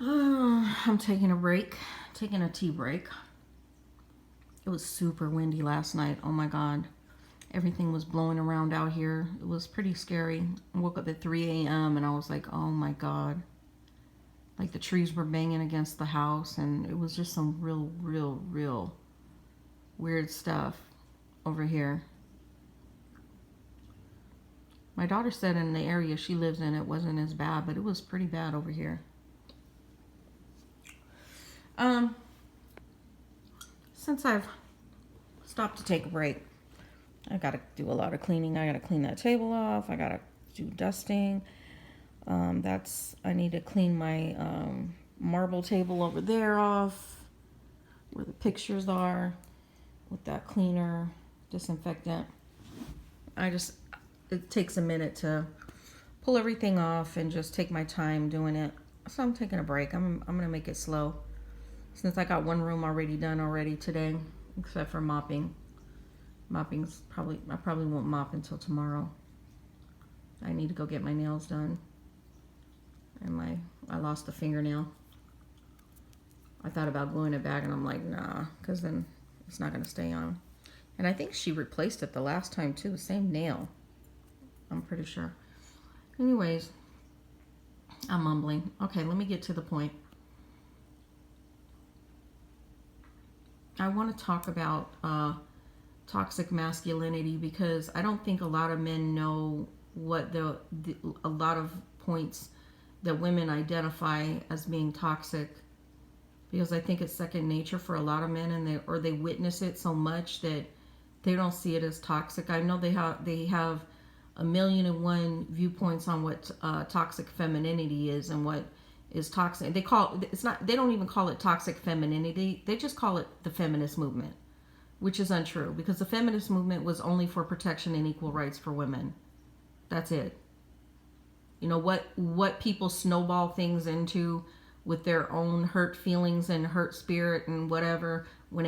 I'm taking a break, taking a tea break. It was super windy last night. Oh my God. Everything was blowing around out here. It was pretty scary. I woke up at 3 a.m. and I was like, oh my God. Like the trees were banging against the house, and it was just some real weird stuff over here. My daughter said in the area she lives in it wasn't as bad, but it was pretty bad over here. Um, since I've stopped to take a break, I gotta do a lot of cleaning. I gotta clean that table off. I gotta do dusting. I need to clean my marble table over there off, where the pictures are, with that cleaner, disinfectant. It takes a minute to pull everything off and just take my time doing it. So I'm taking a break. I'm gonna make it slow, since I got one room already done today, except for mopping. I probably won't mop until tomorrow. I need to go get my nails done. And I lost a fingernail. I thought about gluing it back, and I'm like, nah, because then it's not going to stay on. And I think she replaced it the last time too, same nail. I'm pretty sure. Anyways, I'm mumbling. Okay, let me get to the point. I want to talk about toxic masculinity, because I don't think a lot of men know what a lot of points that women identify as being toxic, because I think it's second nature for a lot of men, and they witness it so much that they don't see it as toxic. I know they have a million and one viewpoints on what toxic femininity is and what is toxic. They don't even call it toxic femininity. They just call it the feminist movement, which is untrue, because the feminist movement was only for protection and equal rights for women. That's it. You know what people snowball things into with their own hurt feelings and hurt spirit and whatever when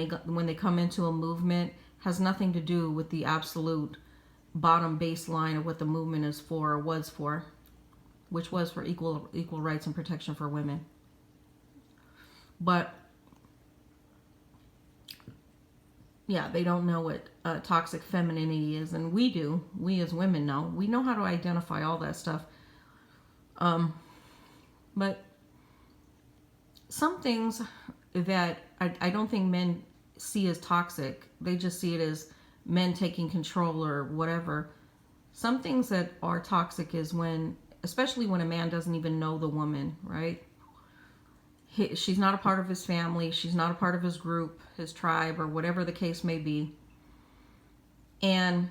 they come into a movement has nothing to do with the absolute bottom baseline of what the movement is for or was for, which was for equal rights and protection for women. But yeah, they don't know what toxic femininity is, and we do. We as women know. We know how to identify all that stuff. But some things that I don't think men see as toxic, they just see it as men taking control or whatever. Some things that are toxic is especially when a man doesn't even know the woman, right? She's not a part of his family. She's not a part of his group, his tribe, or whatever the case may be. And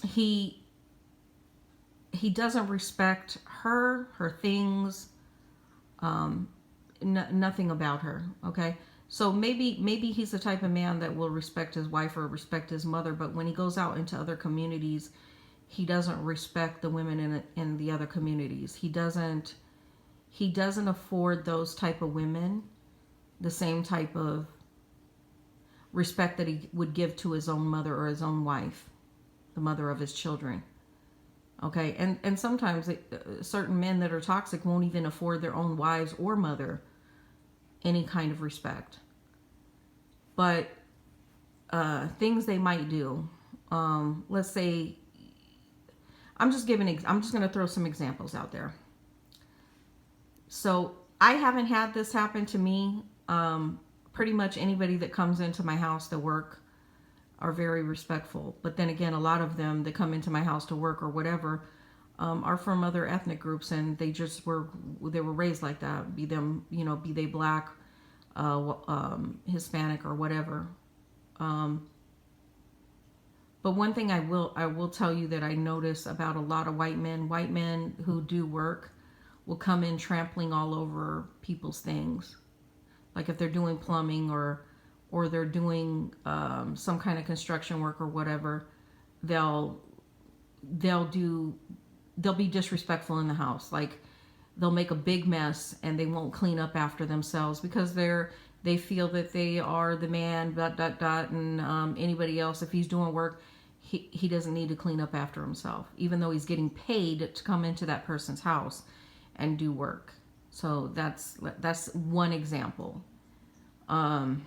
he doesn't respect her things, nothing about her, okay? So maybe he's the type of man that will respect his wife or respect his mother, but when he goes out into other communities, he doesn't respect the women in the other communities. He doesn't afford those type of women the same type of respect that he would give to his own mother or his own wife, the mother of his children. Okay, and sometimes certain men that are toxic won't even afford their own wives or mother any kind of respect. But things they might do. Let's say, I'm just going to throw some examples out there. So I haven't had this happen to me. Pretty much anybody that comes into my house to work are very respectful. But then again, a lot of them that come into my house to work or whatever are from other ethnic groups, and they were raised like that. Be they black, Hispanic, or whatever. But one thing I will tell you that I notice about a lot of white men who do work will come in trampling all over people's things. Like if they're doing plumbing or they're doing some kind of construction work or whatever, they'll be disrespectful in the house. Like they'll make a big mess and they won't clean up after themselves because they feel that they are the man, ... and anybody else, if he's doing work, he doesn't need to clean up after himself, even though he's getting paid to come into that person's house and do work. So that's one example. Um,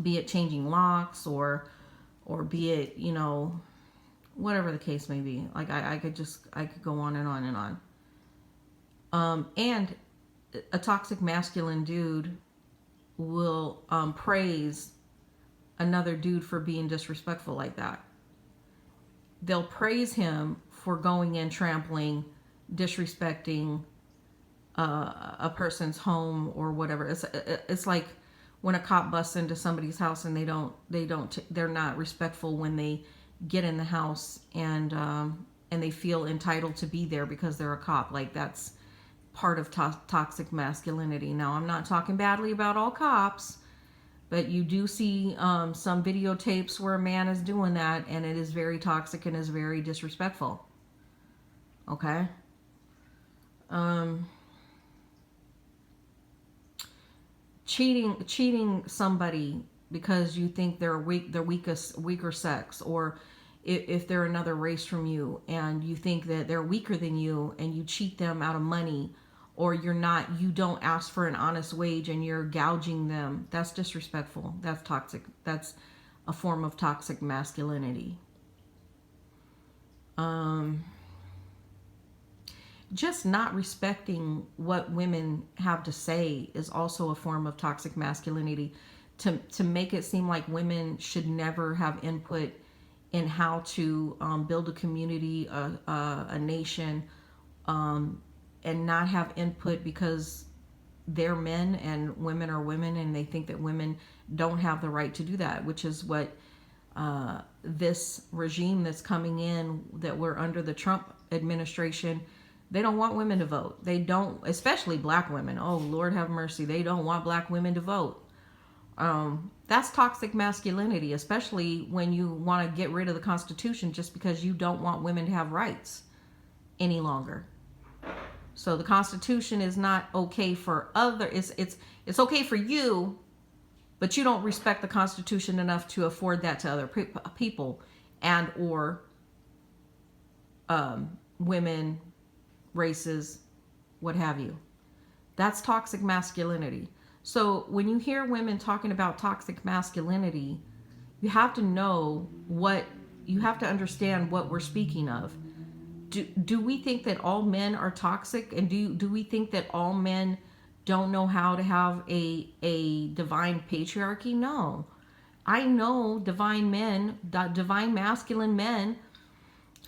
be it changing locks, or be it, whatever the case may be. Like I could go on and on and on. And a toxic masculine dude will praise another dude for being disrespectful like that. They'll praise him for going in, trampling, disrespecting a person's home or whatever. It's like when a cop busts into somebody's house and they're not respectful when they get in the house, and they feel entitled to be there because they're a cop. Like, that's part of toxic masculinity. Now, I'm not talking badly about all cops, but you do see some videotapes where a man is doing that, and it is very toxic and is very disrespectful. Okay? Cheating somebody because you think they're weaker sex, or if they're another race from you and you think that they're weaker than you, and you cheat them out of money, or you don't ask for an honest wage and you're gouging them, that's disrespectful. That's toxic. That's a form of toxic masculinity. Just not respecting what women have to say is also a form of toxic masculinity. To make it seem like women should never have input in how to build a community, a nation, and not have input because they're men and women are women, and they think that women don't have the right to do that, which is what this regime that's coming in, that we're under the Trump administration. They don't want women to vote. They don't, especially black women. Oh, Lord have mercy. They don't want black women to vote. That's toxic masculinity, especially when you want to get rid of the Constitution just because you don't want women to have rights any longer. So the Constitution is not okay for it's okay for you, but you don't respect the Constitution enough to afford that to other people, and or women, races, what have you. That's toxic masculinity. So when you hear women talking about toxic masculinity, you have to understand what we're speaking of. Do we think that all men are toxic? And do we think that all men don't know how to have a divine patriarchy? No. I know divine masculine men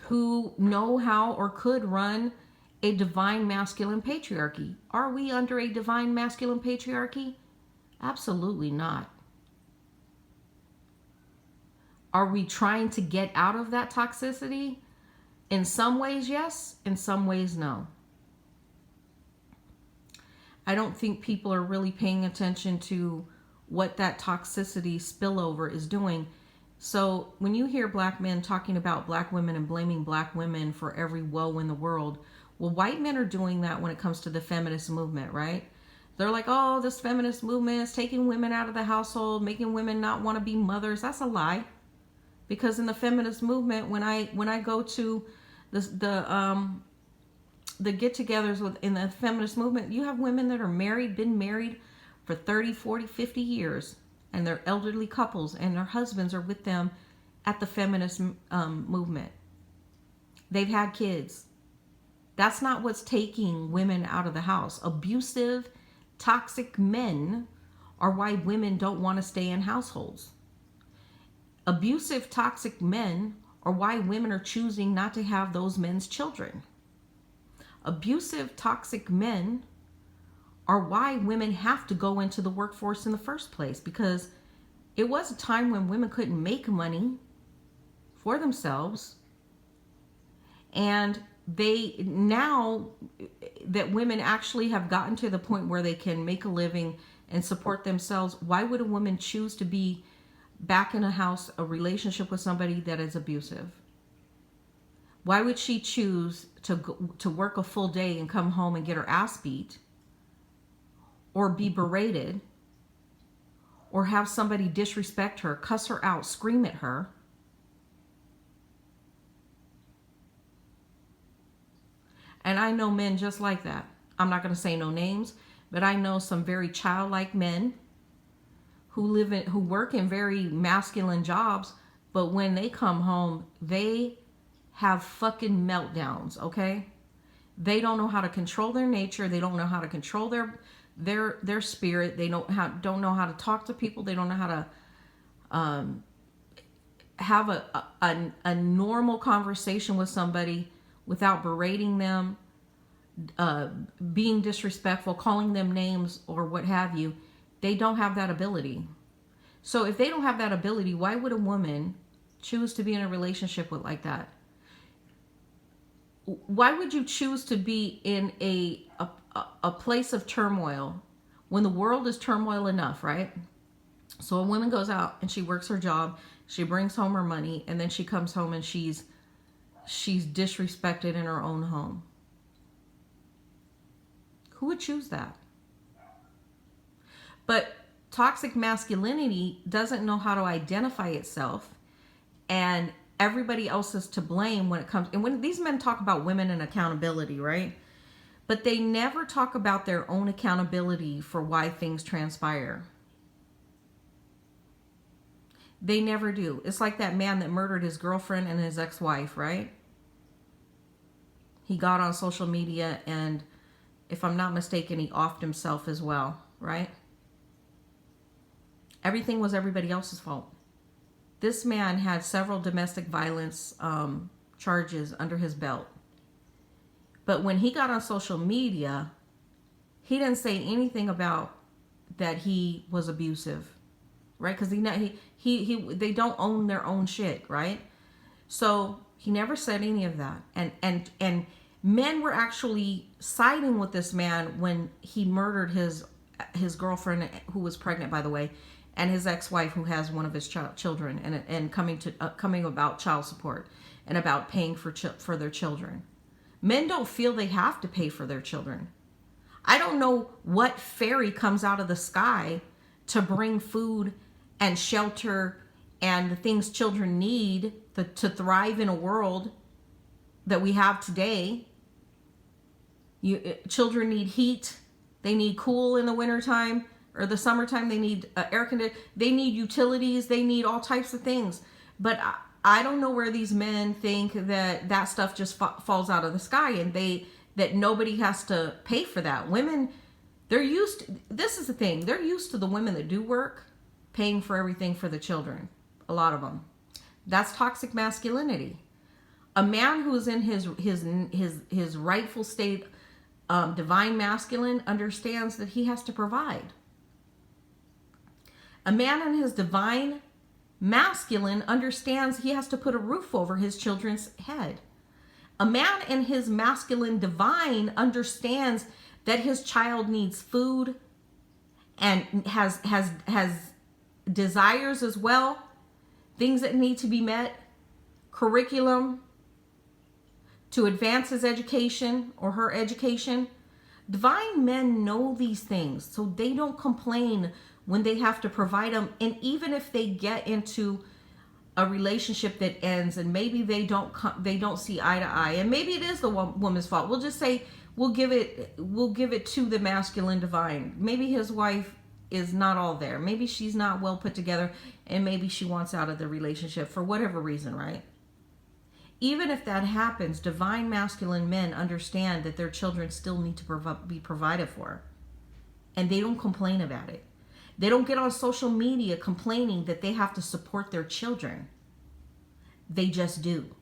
who know how or could run a divine masculine patriarchy. Are we under a divine masculine patriarchy? Absolutely not. Are we trying to get out of that toxicity? In some ways, yes. In some ways, no. I don't think people are really paying attention to what that toxicity spillover is doing. So when you hear black men talking about black women and blaming black women for every woe in the world, well, white men are doing that when it comes to the feminist movement, right? They're like, oh, this feminist movement is taking women out of the household, making women not want to be mothers. That's a lie. Because in the feminist movement, when I go to the get-togethers in the feminist movement, you have women that are been married for 30, 40, 50 years, and they're elderly couples, and their husbands are with them at the feminist movement. They've had kids. That's not what's taking women out of the house. Abusive, toxic men are why women don't want to stay in households. Abusive, toxic men are why women are choosing not to have those men's children. Abusive, toxic men are why women have to go into the workforce in the first place, because it was a time when women couldn't make money for themselves, and now that women actually have gotten to the point where they can make a living and support themselves, why would a woman choose to be back in a relationship with somebody that is abusive? Why would she choose to work a full day and come home and get her ass beat, or be berated, or have somebody disrespect her, cuss her out, scream at her? And I know men just like that. I'm not going to say no names, but I know some very childlike men who work in very masculine jobs, but when they come home, they have fucking meltdowns, okay? They don't know how to control their nature. They don't know how to control their spirit. They don't know how to talk to people. They don't know how to have a normal conversation with somebody without berating them, being disrespectful, calling them names or what have you. They don't have that ability. So if they don't have that ability, why would a woman choose to be in a relationship with like that? Why would you choose to be in a place of turmoil when the world is turmoil enough, right? So a woman goes out and she works her job, she brings home her money, and then she comes home and she's disrespected in her own home. Who would choose that? But toxic masculinity doesn't know how to identify itself, and everybody else is to blame when it comes. And when these men talk about women and accountability, right? But they never talk about their own accountability for why things transpire. They never do. It's like that man that murdered his girlfriend and his ex-wife, right? He got on social media and, if I'm not mistaken, he offed himself as well, right? Everything was everybody else's fault. This man had several domestic violence charges under his belt. But when he got on social media, he didn't say anything about that he was abusive, right? Because they don't own their own shit, right? So he never said any of that. And men were actually siding with this man when he murdered his girlfriend, who was pregnant, by the way, and his ex-wife, who has one of his children, and coming about child support and about paying for their children. Men don't feel they have to pay for their children. I don't know what fairy comes out of the sky to bring food and shelter and the things children need to thrive in a world that we have today. Children need heat. They need cool in the wintertime. Or the summertime, they need air conditioning. They need utilities. They need all types of things. But I don't know where these men think that stuff just falls out of the sky and that nobody has to pay for that. Women, they're used to, this is the thing, they're used to the women that do work paying for everything for the children. A lot of them. That's toxic masculinity. A man who's in his rightful state, divine masculine, understands that he has to provide. A man in his divine masculine understands he has to put a roof over his children's head. A man in his masculine divine understands that his child needs food and has desires as well, things that need to be met, curriculum to advance his education or her education. Divine men know these things, so they don't complain when they have to provide them. And even if they get into a relationship that ends and maybe they don't see eye to eye, and maybe it is the woman's fault, we'll just say we'll give it to the masculine divine. Maybe his wife is not all there. Maybe she's not well put together, and maybe she wants out of the relationship for whatever reason, right? Even if that happens, divine masculine men understand that their children still need to be provided for, and they don't complain about it. They don't get on social media complaining that they have to support their children. They just do.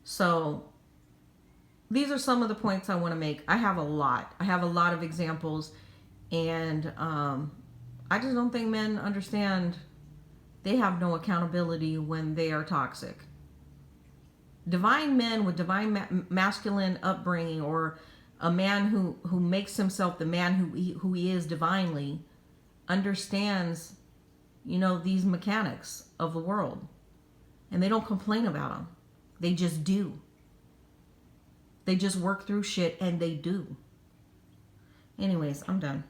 So these are some of the points I want to make. I have a lot. I have a lot of examples, and I just don't think men understand they have no accountability when they are toxic. Divine men with divine masculine upbringing, or a man who makes himself the man who he is divinely, understands, these mechanics of the world. And they don't complain about them. They just do. They just work through shit and they do. Anyways, I'm done.